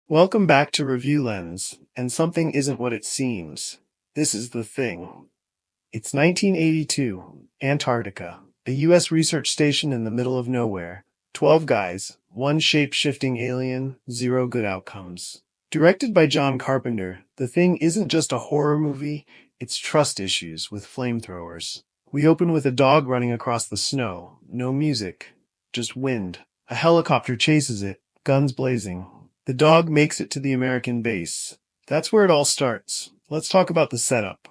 Welcome back to Review Lens, and something isn't what it seems. This is the thing. It's 1982, Antarctica, a U.S. research station in the middle of nowhere. 12 guys, one shape-shifting alien, zero good outcomes. Directed by John Carpenter, The Thing isn't just a horror movie, it's trust issues with flamethrowers. We open with a dog running across the snow, no music, just wind. A helicopter chases it, guns blazing. The dog makes it to the American base. That's where it all starts. Let's talk about the setup.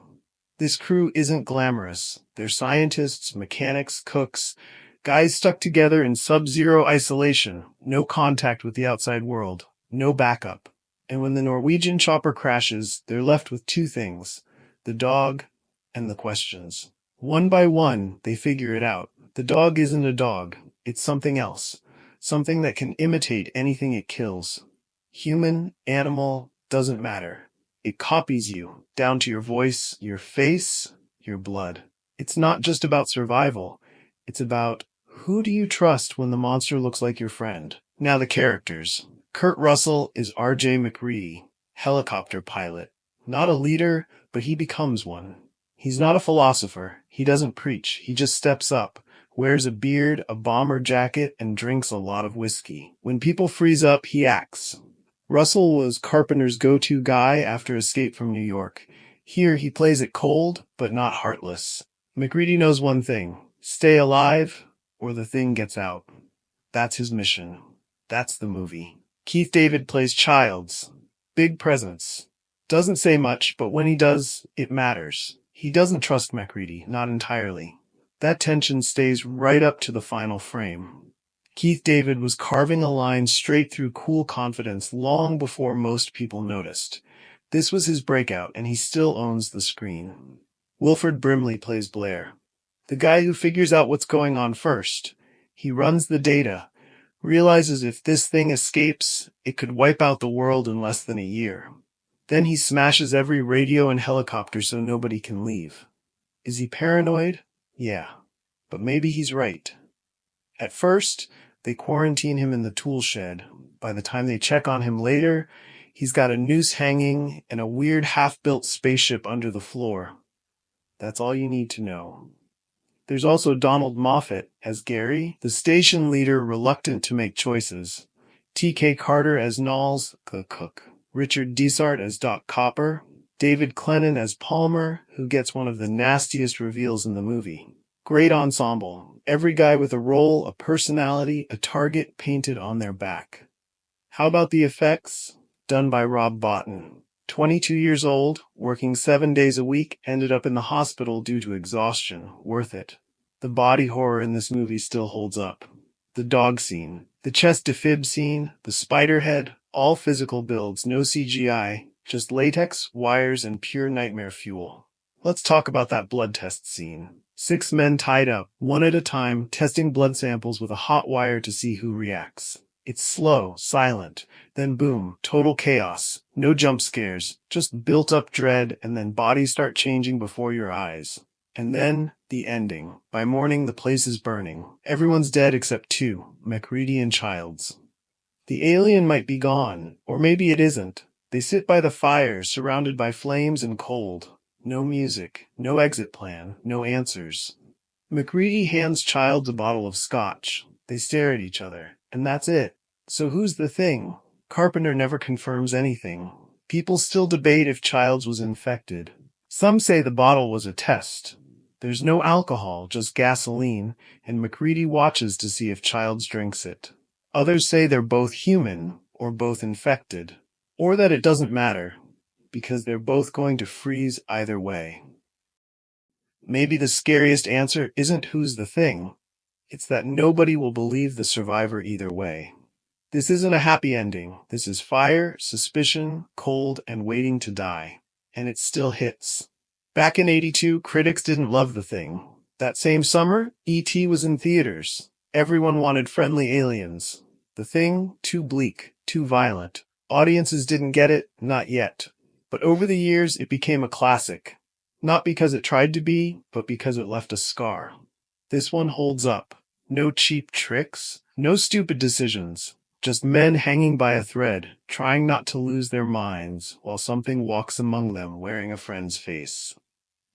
This crew isn't glamorous. They're scientists, mechanics, cooks, guys stuck together in sub-zero isolation, no contact with the outside world, no backup. And when the Norwegian chopper crashes, they're left with two things: the dog and the questions. One by one, they figure it out. The dog isn't a dog. It's something else. Something that can imitate anything it kills. Human, animal, doesn't matter. It copies you, down to your voice, your face, your blood. It's not just about survival. It's about who do you trust when the monster looks like your friend. Now the characters. Kurt Russell is R.J. MacReady, helicopter pilot. Not a leader, but he becomes one. He's not a philosopher. He doesn't preach. He just steps up, wears a beard, a bomber jacket, and drinks a lot of whiskey. When people freeze up, he acts. Russell was Carpenter's go-to guy after Escape from New York. Here, he plays it cold, but not heartless. MacReady knows one thing: stay alive, or the thing gets out. That's his mission. That's the movie. Keith David plays Childs. Big presence. Doesn't say much, but when he does, it matters. He doesn't trust MacReady, not entirely. That tension stays right up to the final frame. Keith David was carving a line straight through cool confidence long before most people noticed. This was his breakout, and he still owns the screen. Wilford Brimley plays Blair, the guy who figures out what's going on first. He runs the data, realizes if this thing escapes, it could wipe out the world in less than a year. Then he smashes every radio and helicopter so nobody can leave. Is he paranoid? Yeah, but maybe he's right. At first, they quarantine him in the tool shed. By the time they check on him later, he's got a noose hanging and a weird half-built spaceship under the floor. That's all you need to know. There's also Donald Moffat as Gary, the station leader reluctant to make choices. T.K. Carter as Knowles, the cook. Richard Dessart as Doc Copper. David Clennon as Palmer, who gets one of the nastiest reveals in the movie. Great ensemble. Every guy with a role, a personality, a target painted on their back. How about the effects? Done by Rob Bottin. 22 years old, working 7 days a week, ended up in the hospital due to exhaustion. Worth it. The body horror in this movie still holds up. The dog scene, the chest defib scene, the spider head, all physical builds, no CGI, just latex, wires, and pure nightmare fuel. Let's talk about that blood test scene. 6 men tied up, one at a time, testing blood samples with a hot wire to see who reacts. It's slow, silent, then boom, total chaos. No jump scares, just built-up dread, and then bodies start changing before your eyes. And then, the ending. By morning, the place is burning. Everyone's dead except 2, MacReady and Childs. The alien might be gone, or maybe it isn't. They sit by the fire, surrounded by flames and cold. No music, no exit plan, no answers. MacReady hands Childs a bottle of scotch. They stare at each other, and that's it. So who's the thing? Carpenter never confirms anything. People still debate if Childs was infected. Some say the bottle was a test. There's no alcohol, just gasoline, and MacReady watches to see if Childs drinks it. Others say they're both human, or both infected, or that it doesn't matter, because they're both going to freeze either way. Maybe the scariest answer isn't who's the thing. It's that nobody will believe the survivor either way. This isn't a happy ending. This is fire, suspicion, cold, and waiting to die. And it still hits. Back in '82, critics didn't love The Thing. That same summer, E.T. was in theaters. Everyone wanted friendly aliens. The Thing, too bleak, too violent. Audiences didn't get it, not yet. But over the years, it became a classic. Not because it tried to be, but because it left a scar. This one holds up. No cheap tricks, no stupid decisions. Just men hanging by a thread, trying not to lose their minds, while something walks among them wearing a friend's face.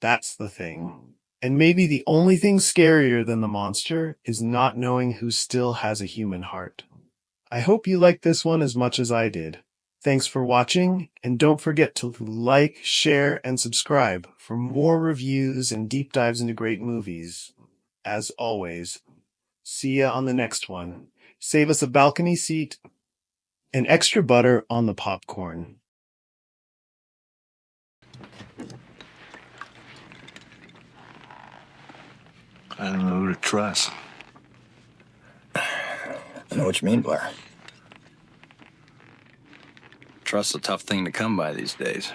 That's the thing. And maybe the only thing scarier than the monster is not knowing who still has a human heart. I hope you liked this one as much as I did. Thanks for watching, and don't forget to like, share, and subscribe for more reviews and deep dives into great movies. As always, see ya on the next one. Save us a balcony seat and extra butter on the popcorn. I don't know who to trust. I know what you mean, Blair. Trust's a tough thing to come by these days.